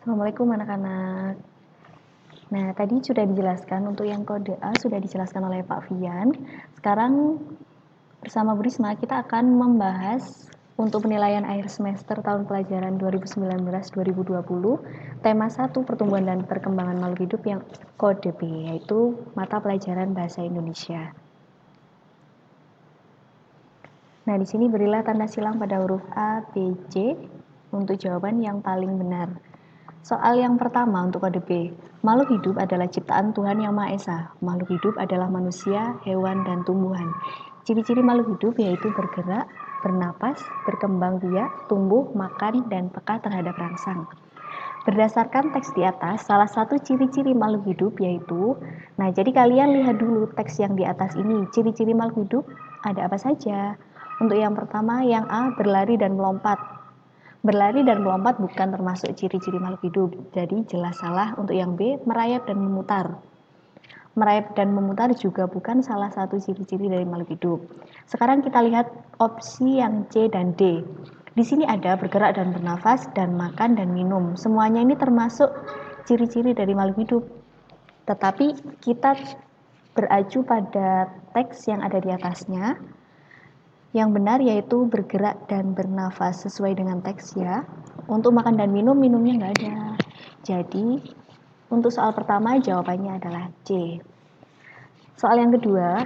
Assalamualaikum anak-anak. Nah, tadi sudah dijelaskan untuk yang kode A sudah dijelaskan oleh Pak Fian. Sekarang bersama Bu Risma kita akan membahas untuk penilaian akhir semester tahun pelajaran 2019-2020 tema 1 pertumbuhan dan perkembangan makhluk hidup yang kode B, yaitu mata pelajaran bahasa Indonesia. Nah, di sini berilah tanda silang pada huruf A, B, C untuk jawaban yang paling benar. Soal yang pertama untuk kode B, makhluk hidup adalah ciptaan Tuhan Yang Maha Esa. Makhluk hidup adalah manusia, hewan, dan tumbuhan. Ciri-ciri makhluk hidup yaitu bergerak, bernapas, berkembang biak, tumbuh, makan, dan peka terhadap rangsang. Berdasarkan teks di atas, salah satu ciri-ciri makhluk hidup yaitu, nah jadi kalian lihat dulu teks yang di atas ini, ciri-ciri makhluk hidup ada apa saja. Untuk yang pertama, yang A, berlari dan melompat. Berlari dan melompat bukan termasuk ciri-ciri makhluk hidup, jadi jelas salah. Untuk yang B, merayap dan memutar. Merayap dan memutar juga bukan salah satu ciri-ciri dari makhluk hidup. Sekarang kita lihat opsi yang C dan D. Di sini ada bergerak dan bernafas, dan makan dan minum. Semuanya ini termasuk ciri-ciri dari makhluk hidup. Tetapi kita beracu pada teks yang ada di atasnya. Yang benar yaitu bergerak dan bernafas sesuai dengan teks ya. Untuk makan dan minum, minumnya nggak ada. Jadi untuk soal pertama jawabannya adalah C. Soal yang kedua,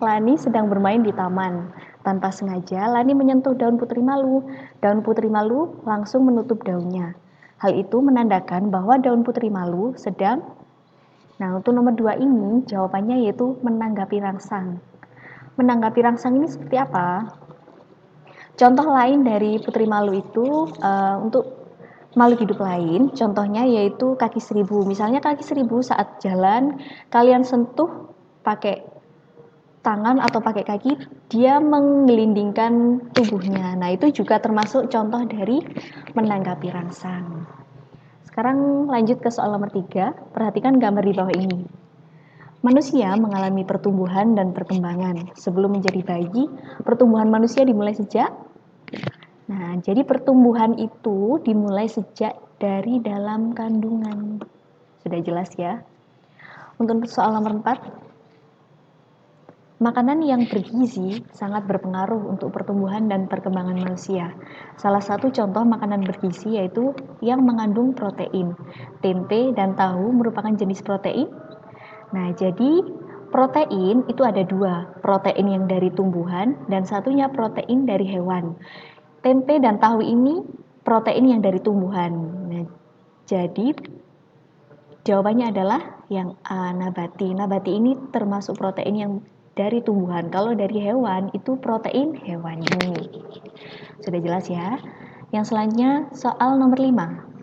Lani sedang bermain di taman. Tanpa sengaja, Lani menyentuh daun putri malu. Daun putri malu langsung menutup daunnya. Hal itu menandakan bahwa daun putri malu sedang... Nah, untuk nomor 2 ini, jawabannya yaitu menanggapi rangsang. Menanggapi rangsang ini seperti apa? Contoh lain dari putri malu itu untuk makhluk hidup lain, contohnya yaitu kaki seribu. Misalnya kaki seribu saat jalan, kalian sentuh pakai tangan atau pakai kaki, dia menggelindingkan tubuhnya. Nah, itu juga termasuk contoh dari menanggapi rangsang. Sekarang lanjut ke soal nomor 3. Perhatikan gambar di bawah ini. Manusia mengalami pertumbuhan dan perkembangan. Sebelum menjadi bayi, pertumbuhan manusia dimulai sejak... Nah, jadi pertumbuhan itu dimulai sejak dari dalam kandungan. Sudah jelas ya? Untuk soal nomor 4, makanan yang bergizi sangat berpengaruh untuk pertumbuhan dan perkembangan manusia. Salah satu contoh makanan bergizi yaitu yang mengandung protein. Tempe dan tahu merupakan jenis protein. Nah, jadi protein itu ada dua, protein yang dari tumbuhan dan satunya protein dari hewan. Tempe dan tahu ini protein yang dari tumbuhan. Nah, jadi jawabannya adalah yang A, nabati. Nabati ini termasuk protein yang dari tumbuhan. Kalau dari hewan itu protein hewani. Sudah jelas ya? Yang selanjutnya soal nomor 5.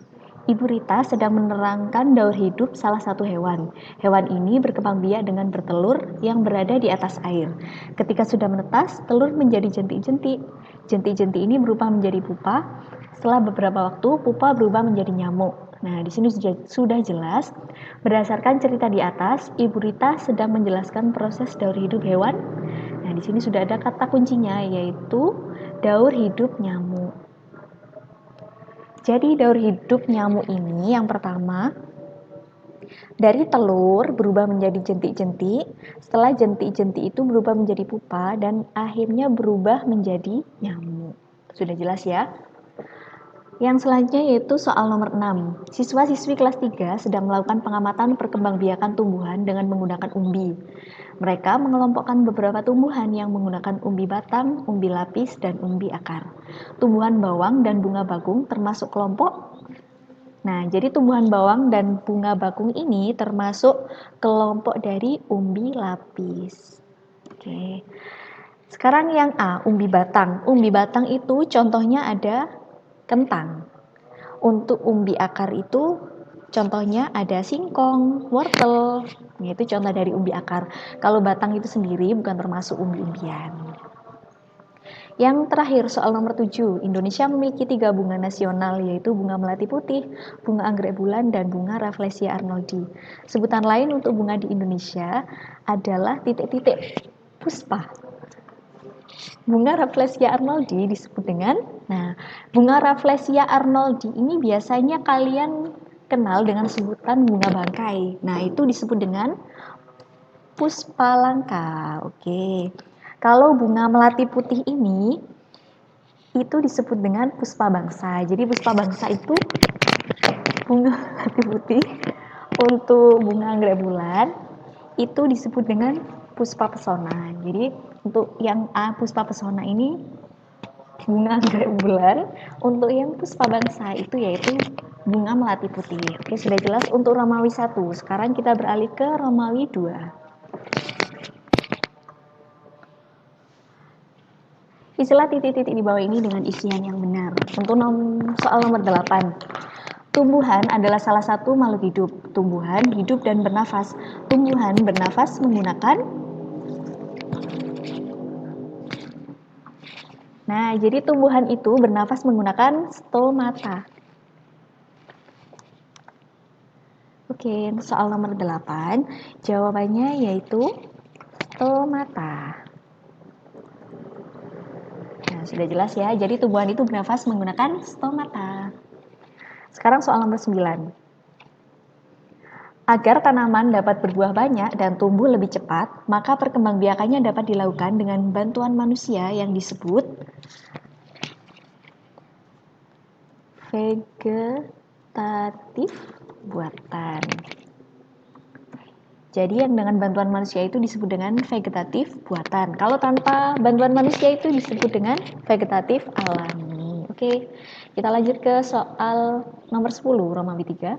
Ibu Rita sedang menerangkan daur hidup salah satu hewan. Hewan ini berkembang biak dengan bertelur yang berada di atas air. Ketika sudah menetas, telur menjadi jentik-jentik. Jentik-jentik ini berubah menjadi pupa. Setelah beberapa waktu, pupa berubah menjadi nyamuk. Nah, di sini sudah jelas. Berdasarkan cerita di atas, Ibu Rita sedang menjelaskan proses daur hidup hewan. Nah, di sini sudah ada kata kuncinya, yaitu daur hidup nyamuk. Jadi daur hidup nyamuk ini yang pertama, dari telur berubah menjadi jentik-jentik, setelah jentik-jentik itu berubah menjadi pupa, dan akhirnya berubah menjadi nyamuk. Sudah jelas ya? Yang selanjutnya yaitu soal nomor 6. Siswa-siswi kelas 3 sedang melakukan pengamatan perkembangbiakan tumbuhan dengan menggunakan umbi. Mereka mengelompokkan beberapa tumbuhan yang menggunakan umbi batang, umbi lapis, dan umbi akar. Tumbuhan bawang dan bunga bakung termasuk kelompok. Nah, jadi tumbuhan bawang dan bunga bakung ini termasuk kelompok dari umbi lapis. Oke. Sekarang yang A, umbi batang. Umbi batang itu contohnya ada kentang. Untuk umbi akar itu contohnya ada singkong, wortel. Itu contoh dari umbi akar. Kalau batang itu sendiri bukan termasuk umbi-umbian. Yang terakhir soal nomor 7. Indonesia memiliki 3 bunga nasional, yaitu bunga melati putih, bunga anggrek bulan, dan bunga Rafflesia arnoldi. Sebutan lain untuk bunga di Indonesia adalah titik-titik puspa. Bunga Rafflesia arnoldi disebut dengan, bunga Rafflesia arnoldi ini biasanya kalian kenal dengan sebutan bunga bangkai. Nah, itu disebut dengan puspalangka. Oke. Kalau bunga melati putih ini itu disebut dengan puspa bangsa. Jadi puspa bangsa itu bunga melati putih. Untuk bunga anggrek bulan itu disebut dengan puspa pesona. Jadi untuk yang puspa pesona ini bunga anggrek bulan, untuk yang puspa bangsa itu yaitu bunga melati putih. Oke, sudah jelas untuk Romawi 1. Sekarang kita beralih ke Romawi 2. Isilah titik-titik di bawah ini dengan isian yang benar. Untuk soal nomor 8. Tumbuhan adalah salah satu makhluk hidup. Tumbuhan hidup dan bernafas. Tumbuhan bernafas menggunakan. Nah, jadi tumbuhan itu bernafas menggunakan stomata. Oke, soal nomor 8. Jawabannya yaitu stomata. Nah, sudah jelas ya. Jadi tumbuhan itu bernafas menggunakan stomata. Sekarang soal nomor 9. Agar tanaman dapat berbuah banyak dan tumbuh lebih cepat, maka perkembangbiakannya dapat dilakukan dengan bantuan manusia yang disebut vegetatif buatan. Jadi yang dengan bantuan manusia itu disebut dengan vegetatif buatan. Kalau tanpa bantuan manusia itu disebut dengan vegetatif alami. Oke, kita lanjut ke soal nomor 10, Romawi 3.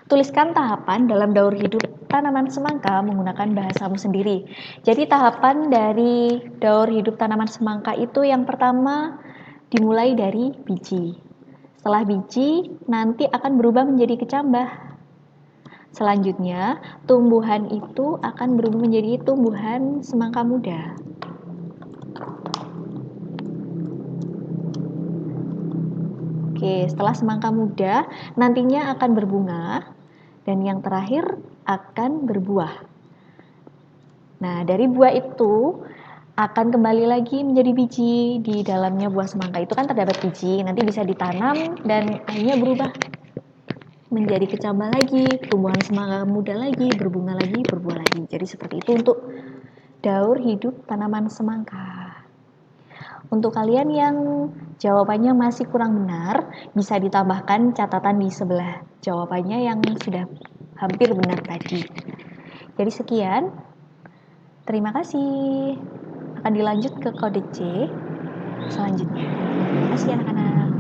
Tuliskan tahapan dalam daur hidup tanaman semangka menggunakan bahasamu sendiri. Jadi tahapan dari daur hidup tanaman semangka itu yang pertama dimulai dari biji. Setelah biji nanti akan berubah menjadi kecambah. Selanjutnya, tumbuhan itu akan berubah menjadi tumbuhan semangka muda. Oke, setelah semangka muda, nantinya akan berbunga, dan yang terakhir akan berbuah. Nah, dari buah itu akan kembali lagi menjadi biji. Di dalamnya buah semangka itu kan terdapat biji, nanti bisa ditanam dan akhirnya berubah menjadi kecambah lagi, tumbuhan semangka muda lagi, berbunga lagi, berbuah lagi. Jadi seperti itu untuk daur hidup tanaman semangka. Untuk kalian yang jawabannya masih kurang benar, bisa ditambahkan catatan di sebelah jawabannya yang sudah hampir benar tadi. Jadi sekian, terima kasih. Akan dilanjut ke kode C selanjutnya. Terima kasih anak-anak.